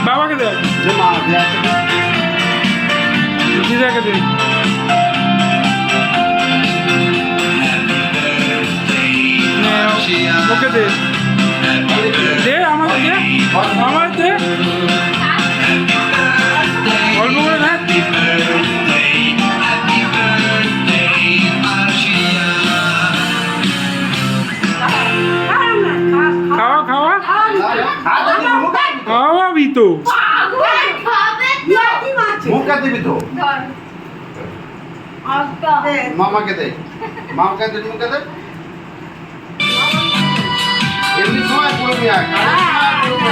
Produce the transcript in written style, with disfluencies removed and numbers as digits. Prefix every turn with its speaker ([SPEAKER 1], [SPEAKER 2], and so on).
[SPEAKER 1] বাবাকে দে,
[SPEAKER 2] যে মা দেয়া
[SPEAKER 1] দিদাকে দে। নে, ওকে দে, দে আমাকে দে, আমার দে, অল্প করে দেখ। খাওয়া খাওয়া খাওয়াবি তো।
[SPEAKER 2] মুখে দিবি তো মামাকে দে, মামাকে দে, মুখে দে। এমনি সময় বলবি আর কাজের সময় বলবি